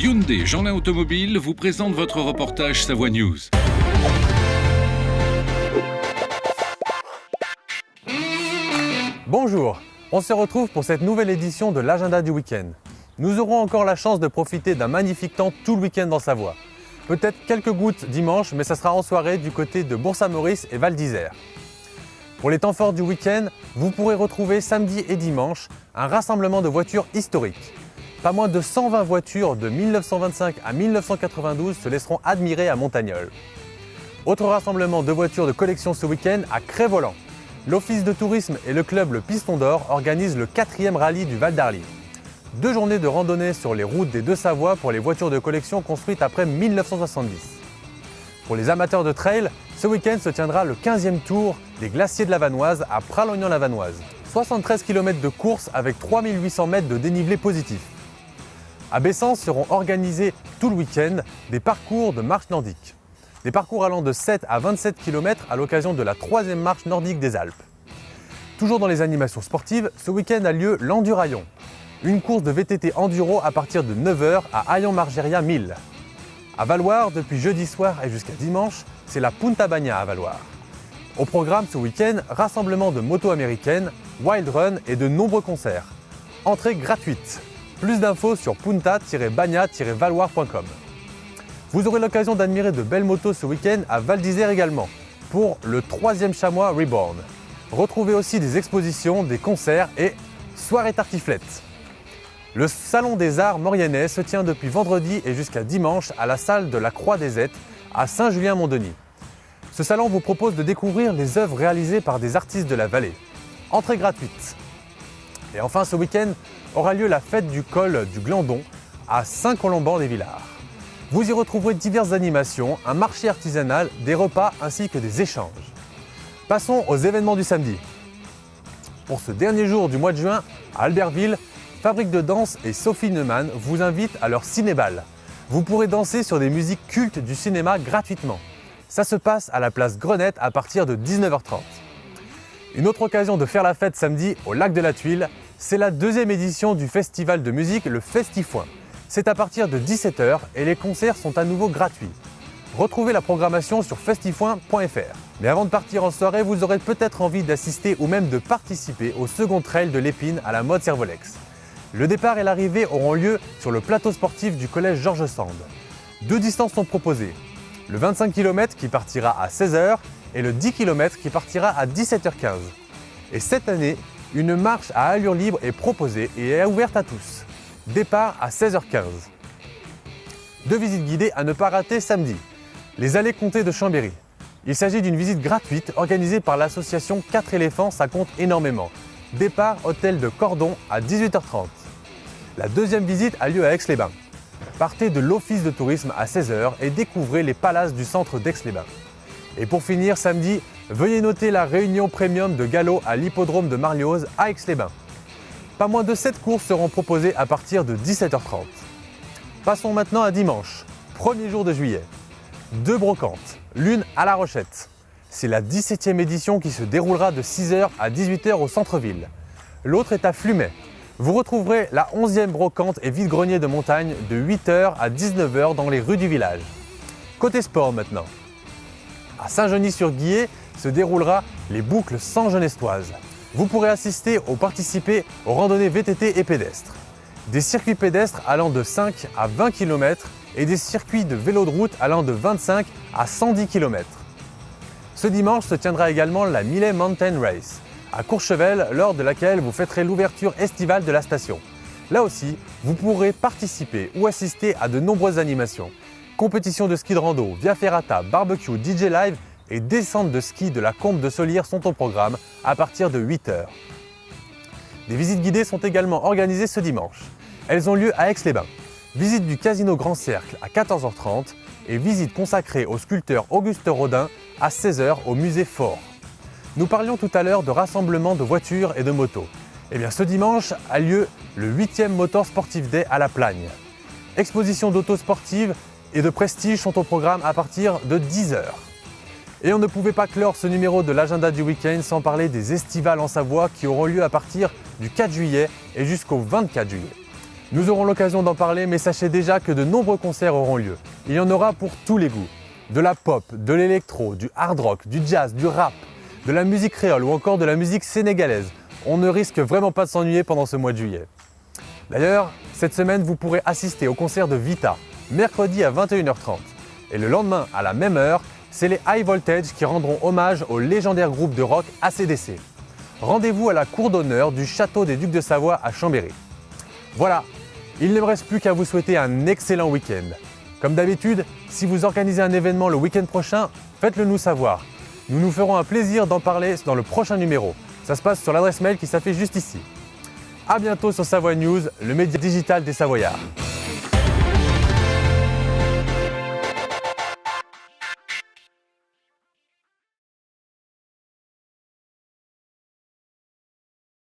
Hyundai Jeanlin Automobile vous présente votre reportage Savoie News. Bonjour, on se retrouve pour cette nouvelle édition de l'agenda du week-end. Nous aurons encore la chance de profiter d'un magnifique temps tout le week-end en Savoie. Peut-être quelques gouttes dimanche, mais ça sera en soirée du côté de Bourg-Saint-Maurice et Val d'Isère. Pour les temps forts du week-end, vous pourrez retrouver samedi et dimanche un rassemblement de voitures historiques. Pas moins de 120 voitures de 1925 à 1992 se laisseront admirer à Montagnols. Autre rassemblement de voitures de collection ce week-end à Crest-Voland. L'Office de tourisme et le club Le Piston d'Or organisent le 4e rallye du Val d'Arly. 2 journées de randonnée sur les routes des Deux-Savoies pour les voitures de collection construites après 1970. Pour les amateurs de trail, ce week-end se tiendra le 15e tour des glaciers de la Vanoise à Pralognan-la-Vanoise. 73 km de course avec 3800 mètres de dénivelé positif. À Bessan seront organisés tout le week-end des parcours de marche nordique. Des parcours allant de 7 à 27 km à l'occasion de la 3e marche nordique des Alpes. Toujours dans les animations sportives, ce week-end a lieu l'Enduraillon, une course de VTT enduro à partir de 9h à Ayan-Margeria 1000. À Valloire, depuis jeudi soir et jusqu'à dimanche, c'est la Punta Bagna à Valloire. Au programme ce week-end, rassemblement de motos américaines, wild run et de nombreux concerts. Entrée gratuite. Plus d'infos sur punta-bagna-valloire.com. Vous aurez l'occasion d'admirer de belles motos ce week-end à Val d'Isère également, pour le 3e chamois Reborn. Retrouvez aussi des expositions, des concerts et soirées tartiflette. Le Salon des Arts Mauriennais se tient depuis vendredi et jusqu'à dimanche à la salle de la Croix des Aîtes à Saint-Julien-Mont-Denis. Ce salon vous propose de découvrir les œuvres réalisées par des artistes de la vallée. Entrée gratuite. Et enfin, ce week-end aura lieu la fête du col du Glandon à Saint-Colomban-des-Villards. Vous y retrouverez diverses animations, un marché artisanal, des repas ainsi que des échanges. Passons aux événements du samedi. Pour ce dernier jour du mois de juin, à Albertville, Fabrique de danse et Sophie Neumann vous invitent à leur cinébal. Vous pourrez danser sur des musiques cultes du cinéma gratuitement. Ça se passe à la place Grenette à partir de 19h30. Une autre occasion de faire la fête samedi au lac de la Tuile, c'est la 2e édition du festival de musique, le Festifoin. C'est à partir de 17h et les concerts sont à nouveau gratuits. Retrouvez la programmation sur festifoin.fr. Mais avant de partir en soirée, vous aurez peut-être envie d'assister ou même de participer au second trail de l'Épine à la mode Servolex. Le départ et l'arrivée auront lieu sur le plateau sportif du collège Georges Sand. 2 distances sont proposées. Le 25 km qui partira à 16h et le 10 km qui partira à 17h15. Et cette année, une marche à allure libre est proposée et est ouverte à tous. Départ à 16h15. 2 visites guidées à ne pas rater samedi. Les allées comptées de Chambéry. Il s'agit d'une visite gratuite organisée par l'association 4 éléphants, ça compte énormément. Départ hôtel de Cordon à 18h30. La 2e visite a lieu à Aix-les-Bains. Partez de l'Office de tourisme à 16h et découvrez les palaces du centre d'Aix-les-Bains. Et pour finir, samedi, veuillez noter la réunion premium de galop à l'hippodrome de Marlioz à Aix-les-Bains. Pas moins de 7 courses seront proposées à partir de 17h30. Passons maintenant à dimanche, 1er jour de juillet. 2 brocantes, l'une à La Rochette. C'est la 17e édition qui se déroulera de 6h à 18h au centre-ville. L'autre est à Flumet. Vous retrouverez la 11e brocante et vide-grenier de montagne de 8h à 19h dans les rues du village. Côté sport maintenant. À Saint-Genis-sur-Guiers se déroulera les boucles Saint-Genestoises. Vous pourrez assister ou participer aux randonnées VTT et pédestres. Des circuits pédestres allant de 5 à 20 km et des circuits de vélo de route allant de 25 à 110 km. Ce dimanche se tiendra également la Millet Mountain Race à Courchevel, lors de laquelle vous fêterez l'ouverture estivale de la station. Là aussi, vous pourrez participer ou assister à de nombreuses animations. Compétitions de ski de rando, via ferrata, barbecue, DJ live et descente de ski de la Combe de Solier sont au programme à partir de 8h. Des visites guidées sont également organisées ce dimanche. Elles ont lieu à Aix-les-Bains. Visite du Casino Grand Cercle à 14h30 et visite consacrée au sculpteur Auguste Rodin à 16h au musée Fort. Nous parlions tout à l'heure de rassemblement de voitures et de motos. Eh bien, ce dimanche a lieu le 8e Motor Sportive Day à La Plagne. Expositions d'auto sportives et de prestige sont au programme à partir de 10h. Et on ne pouvait pas clore ce numéro de l'agenda du week-end sans parler des estivales en Savoie qui auront lieu à partir du 4 juillet et jusqu'au 24 juillet. Nous aurons l'occasion d'en parler, mais sachez déjà que de nombreux concerts auront lieu. Il y en aura pour tous les goûts. De la pop, de l'électro, du hard rock, du jazz, du rap, de la musique créole ou encore de la musique sénégalaise. On ne risque vraiment pas de s'ennuyer pendant ce mois de juillet. D'ailleurs, cette semaine, vous pourrez assister au concert de Vita, mercredi à 21h30. Et le lendemain, à la même heure, c'est les High Voltage qui rendront hommage au légendaire groupe de rock AC/DC. Rendez-vous à la cour d'honneur du Château des Ducs de Savoie à Chambéry. Voilà, il ne me reste plus qu'à vous souhaiter un excellent week-end. Comme d'habitude, si vous organisez un événement le week-end prochain, faites-le nous savoir. Nous nous ferons un plaisir d'en parler dans le prochain numéro. Ça se passe sur l'adresse mail qui s'affiche juste ici. A bientôt sur Savoie News, le média digital des Savoyards.